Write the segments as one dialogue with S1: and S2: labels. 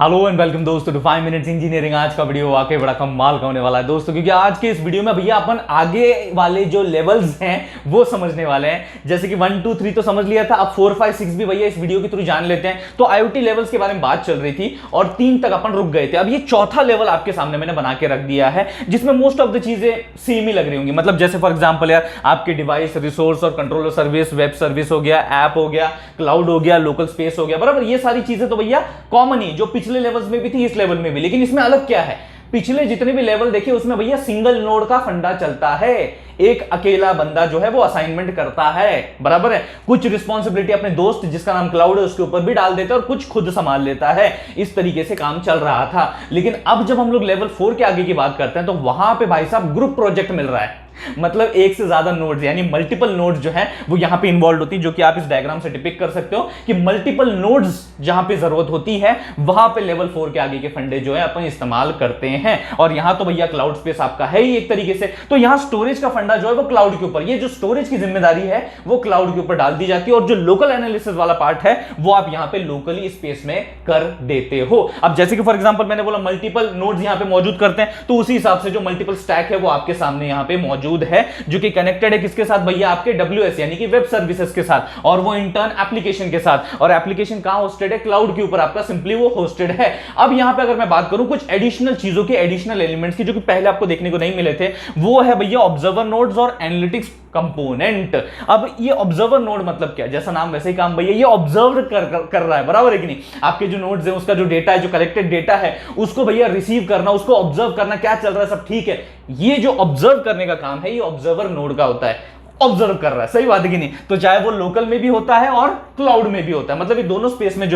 S1: Hello and welcome दोस्तों to 5 minutes engineering. आज का वीडियो वाकई बड़ा कमाल का होने वाला है दोस्तों, क्योंकि आज के इस वीडियो में भैया अपन आगे वाले जो लेवल्स हैं वो समझने वाले हैं। जैसे कि 1 2 3 तो समझ लिया था, अब 4 5 6 भी भैया इस वीडियो के थ्रू जान लेते हैं। तो IoT लेवल्स के बारे में बात चल रही थी और 3 तक अपन रुक गए थे। अब ये चौथा लेवल आपके सामने मैंने बना के रख दिया है, जिसमें मोस्ट ऑफ द चीजें सेम ही लग रही होंगी। मतलब जैसे फॉर एग्जाम्पल यार, आपके डिवाइस, रिसोर्स और कंट्रोलर सर्विस, वेब सर्विस हो गया, ऐप हो गया, क्लाउड हो गया, लोकल स्पेस हो गया, बराबर। ये सारी चीजें तो भैया कॉमन ही जो पिछले लेवल्स में भी थी इस लेवल में भी। लेकिन इसमें अलग क्या है, पिछले जितने भी लेवल देखे उसमें भैया सिंगल नोड का फंडा चलता है। एक अकेला बंदा जो है वो असाइनमेंट करता है, बराबर है। कुछ रिस्पॉन्सिबिलिटी अपने दोस्त जिसका नाम क्लाउड है उसके ऊपर भी डाल देता है और कुछ खुद संभाल लेता है। इस तरीके से काम चल रहा था। लेकिन अब जब हम लोग लेवल 4 के आगे की बात करते हैं तो वहां पे भाई साहब ग्रुप प्रोजेक्ट मिल रहा है। मतलब एक से ज्यादा नोड्स यानी मल्टीपल नोड्स जो है वो यहां पे इन्वॉल्व होती है, जो कि आप इस डायग्राम से डिपिक्ट कर सकते हो कि मल्टीपल नोड्स जहां पे जरूरत होती है वहां पे लेवल 4 के आगे के फंडे जो है अपन इस्तेमाल करते हैं। और यहां तो भैया क्लाउड स्पेस आपका है ही एक तरीके से, तो यहां स्टोरेज का फंडा जो है वो क्लाउड के ऊपर, ये जो स्टोरेज की जिम्मेदारी है वो क्लाउड के ऊपर डाल दी जाती है। और जो लोकल एनालिसिस वाला पार्ट है वो आप यहां पे लोकली स्पेस में कर देते हो। अब जैसे कि फॉर एग्जांपल मैंने बोला मल्टीपल नोड्स यहां पे मौजूद करते हैं, तो उसी हिसाब से जो मल्टीपल स्टैक है वो आपके सामने यहां पे मौजूद है, जो कि कनेक्टेड है किसके साथ भैया, आपके WS यानी कि वेब सर्विसेज के साथ, और वो इंटर्न एप्लीकेशन के साथ। और एप्लीकेशन कहां होस्टेड है, क्लाउड के ऊपर आपका सिंपली वो होस्टेड है। अब यहां पे अगर मैं बात करूं कुछ एडिशनल चीजों के, एडिशनल एलिमेंट्स की, जो कि पहले आपको देखने को नहीं मिले थे, वो है भैया ऑब्जर्वर नोड्स और एनालिटिक्स कंपोनेंट। अब ये ऑब्जर्वर नोड मतलब क्या, जैसा नाम वैसे ही काम भैया, ये ऑब्जर्व कर रहा है, बराबर है कि नहीं। आपके जो नोड्स है उसका जो डेटा है, जो कलेक्टेड डेटा है उसको भैया रिसीव करना, उसको ऑब्जर्व करना, क्या चल रहा है सब ठीक है। ये जो ऑब्जर्व करने का काम है ये ऑब्जर्वर नोड का होता है। ऑब्जर्व कर रहा है, सही बात है कि नहीं। तो चाहे वो लोकल में भी होता है और क्लाउड में भी होता है, मतलब ये दोनों स्पेस में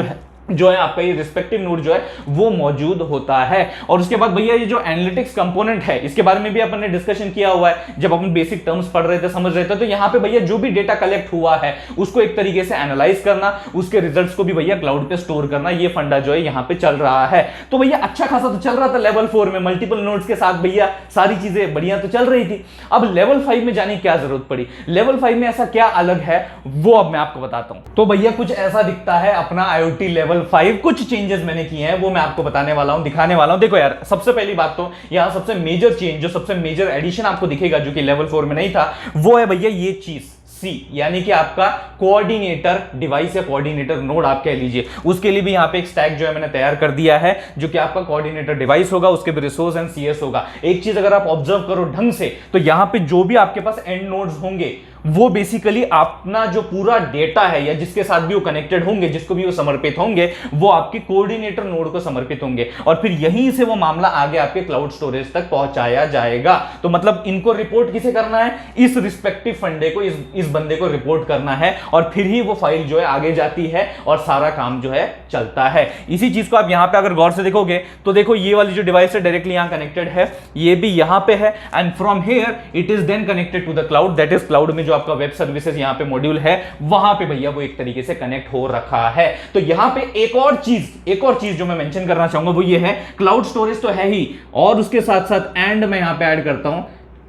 S1: जो है आपका ये रिस्पेक्टिव नोड जो है वो मौजूद होता है। और उसके बाद भैया ये जो एनालिटिक्स कंपोनेंट है इसके बारे में भी अपन ने डिस्कशन किया हुआ है जब अपन बेसिक टर्म्स पढ़ रहे थे, समझ रहे थे। तो यहां पे भैया जो भी डेटा कलेक्ट हुआ है उसको एक तरीके से एनालाइज करना, उसके रिजल्ट्स को भी भैया क्लाउड पे स्टोर करना, ये फंडा जो है यहां पे चल रहा है। तो भैया अच्छा खासा तो चल रहा था लेवल 4 में, मल्टीपल नोड्स के साथ भैया सारी चीजें बढ़िया तो चल रही थी। अब लेवल 5 में जाने की क्या जरूरत पड़ी, लेवल 5 में ऐसा क्या अलग है वो अब मैं आपको बताता हूं। तो भैया कुछ ऐसा दिखता है अपना IoT लेवल 5, कुछ चेंजेस मैंने किए हैं वो मैं आपको बताने वाला हूं, दिखाने वाला हूं। देखो यार, सबसे पहली बात तो यहां सबसे मेजर चेंज, जो सबसे मेजर एडिशन आपको दिखेगा जो कि लेवल 4 में नहीं था, वो है भैया ये चीज C, यानी कि आपका कोऑर्डिनेटर डिवाइस या कोऑर्डिनेटर नोड आप कह लीजिए। उसके लिए भी यहां पे एक स्टैक जो है मैंने तैयार कर दिया है, जो कि आपका कोऑर्डिनेटर डिवाइस होगा, उसके भी रिसोर्स एंड CS होगा। एक चीज अगर आप ऑब्जर्व करो ढंग से तो यहां पे जो भी आपके पास एंड नोड्स होंगे वो बेसिकली अपना जो पूरा डेटा है या जिसके साथ भी वो कनेक्टेड होंगे, जिसको भी वो समर्पित होंगे, वो आपके कोऑर्डिनेटर नोड को समर्पित होंगे। और फिर यहीं से वो मामला आगे आपके क्लाउड स्टोरेज तक पहुंचाया जाएगा। तो मतलब इनको रिपोर्ट किसे करना है, इस रिस्पेक्टिव फंडे को, इस बंदे को रिपोर्ट करना है, और फिर ही वो फाइल जो है आगे जाती है और सारा काम जो है चलता है। इसी चीज को आप यहां पे अगर गौर से देखोगे तो देखो ये वाली जो डिवाइस है डायरेक्टली यहां कनेक्टेड है, ये भी यहां पे है, and from here it is then connected to the cloud. That is cloud में जो आपका वेब सर्विसेज यहां पे मॉड्यूल है वहां पे भैया वो एक तरीके से कनेक्ट हो रखा है। तो यहां पे एक और चीज जो मैं मेंशन करना चाहूंगा वो ये है, क्लाउड स्टोरेज तो है ही, और उसके साथ साथ एंड मैं यहां पे ऐड करता हूं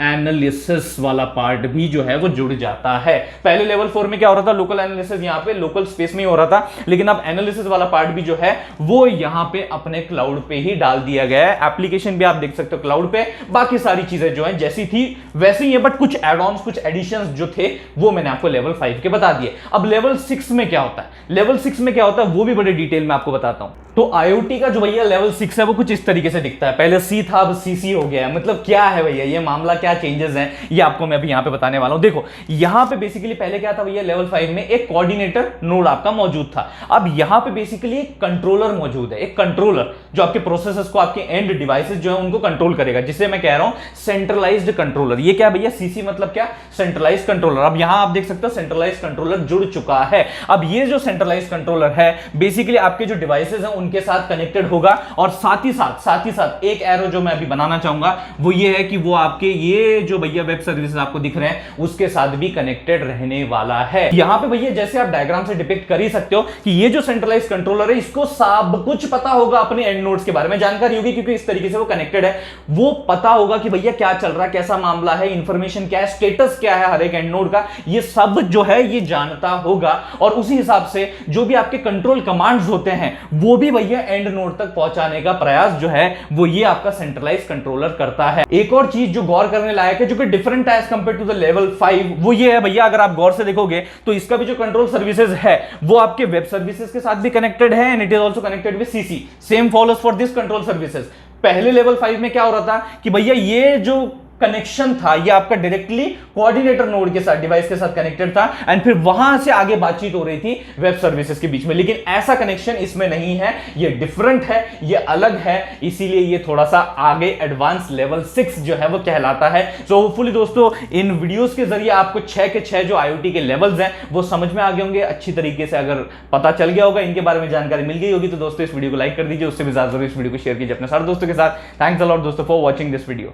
S1: एनालिसिस वाला पार्ट भी जो है वो जुड़ जाता है। पहले लेवल 4 में क्या हो रहा था, लोकल एनालिसिस यहां पे लोकल स्पेस में ही हो रहा था, लेकिन अब एनालिसिस वाला पार्ट भी जो है वो यहां पे अपने क्लाउड पे ही डाल दिया गया है। एप्लीकेशन भी आप देख सकते हो क्लाउड पे, बाकी सारी चीजें जो है जैसी थी वैसे ही है, बट कुछ एड ऑन्स, कुछ एडिशंस जो थे वो मैंने आपको लेवल 5 के बता दिए। अब लेवल 6 में क्या होता है, लेवल 6 में क्या होता है वो भी बड़े डिटेल में आपको बताता हूं। तो IoT का जो भैया लेवल 6 है वो कुछ इस तरीके से दिखता है। पहले C था, अब CC हो गया है। मतलब क्या है भैया ये मामला, क्या चेंजेस हैं ये आपको मैं अभी यहां पे बताने वाला हूं। देखो यहां पे बेसिकली पहले क्या था भैया, लेवल 5 में एक कोऑर्डिनेटर नोड आपका मौजूद था। अब यहां पे बेसिकली एक कंट्रोलर मौजूद है, एक कंट्रोलर जो आपके प्रोसेसर्स को, आपके एंड डिवाइसेस जो है उनको कंट्रोल करेगा, जिसे मैं कह रहा हूं सेंट्रलाइज्ड कंट्रोलर। ये क्या भैया, CC मतलब क्या, सेंट्रलाइज्ड कंट्रोलर। अब यहां आप देख सकते हो सेंट्रलाइज्ड कंट्रोलर जुड़ चुका है। अब ये जो सेंट्रलाइज्ड कंट्रोलर है बेसिकली आपके जो डिवाइसेस हैं उनके साथ कनेक्टेड होगा, और साथ ही साथ एक एरो जो मैं अभी बनाना चाहूंगा वो ये है कि वो आपके ये ये जो भैया वेब सर्विसेज आपको दिख रहे हैं उसके साथ भी कनेक्टेड रहने वाला है। यहां पे भैया जैसे आप डायग्राम से डिपिक्ट कर ही सकते हो कि ये जो सेंट्रलाइज कंट्रोलर है इसको सब कुछ पता होगा, अपने एंड नोड्स के बारे में जानकारी होगी क्योंकि इस तरीके से वो कनेक्टेड है। वो पता होगा कि भैया क्या चल रहा है, कैसा मामला है, इंफॉर्मेशन क्या है, स्टेटस क्या है हर एक एंड नोड का, ये सब जो है ये जानता होगा। और उसी हिसाब से जो भी आपके कंट्रोल कमांड्स होते हैं वो भी भैया एंड नोड तक पहुंचाने का प्रयास जो है वो ये आपका सेंट्रलाइज कंट्रोलर करता है। एक और चीज जो गौर करने लायक है जो कि डिफरेंट है as compare to the level 5 वो ये है भैया, अगर आप गौर से देखोगे तो इसका भी जो कंट्रोल सर्विसेज है वो आपके वेब सर्विसेज के साथ भी कनेक्टेड है and it is also connected with CC. Same follows for this control services. पहले लेवल 5 में क्या हो रहा था कि भैया ये जो कनेक्शन था ये आपका डायरेक्टली कोऑर्डिनेटर नोड के साथ, डिवाइस के साथ कनेक्टेड था एंड फिर वहां से आगे बातचीत हो रही थी वेब सर्विसेज के बीच में। लेकिन ऐसा कनेक्शन इसमें नहीं है, ये डिफरेंट है, ये अलग है, इसीलिए ये थोड़ा सा आगे एडवांस लेवल 6 जो है वो कहलाता है। सो होपफुली दोस्तों इन वीडियोस के जरिए आपको 6 के 6 जो IoT के लेवल्स हैं वो समझ में आ गए होंगे अच्छी तरीके से। अगर पता चल गया होगा, इनके बारे में जानकारी मिल गई होगी तो दोस्तों इस वीडियो को लाइक कर दीजिए, उससे भी ज्यादा इस वीडियो को शेयर कीजिए अपने सारे दोस्तों के साथ। थैंक्स अ लॉट दोस्तों फॉर वॉचिंग दिस वीडियो।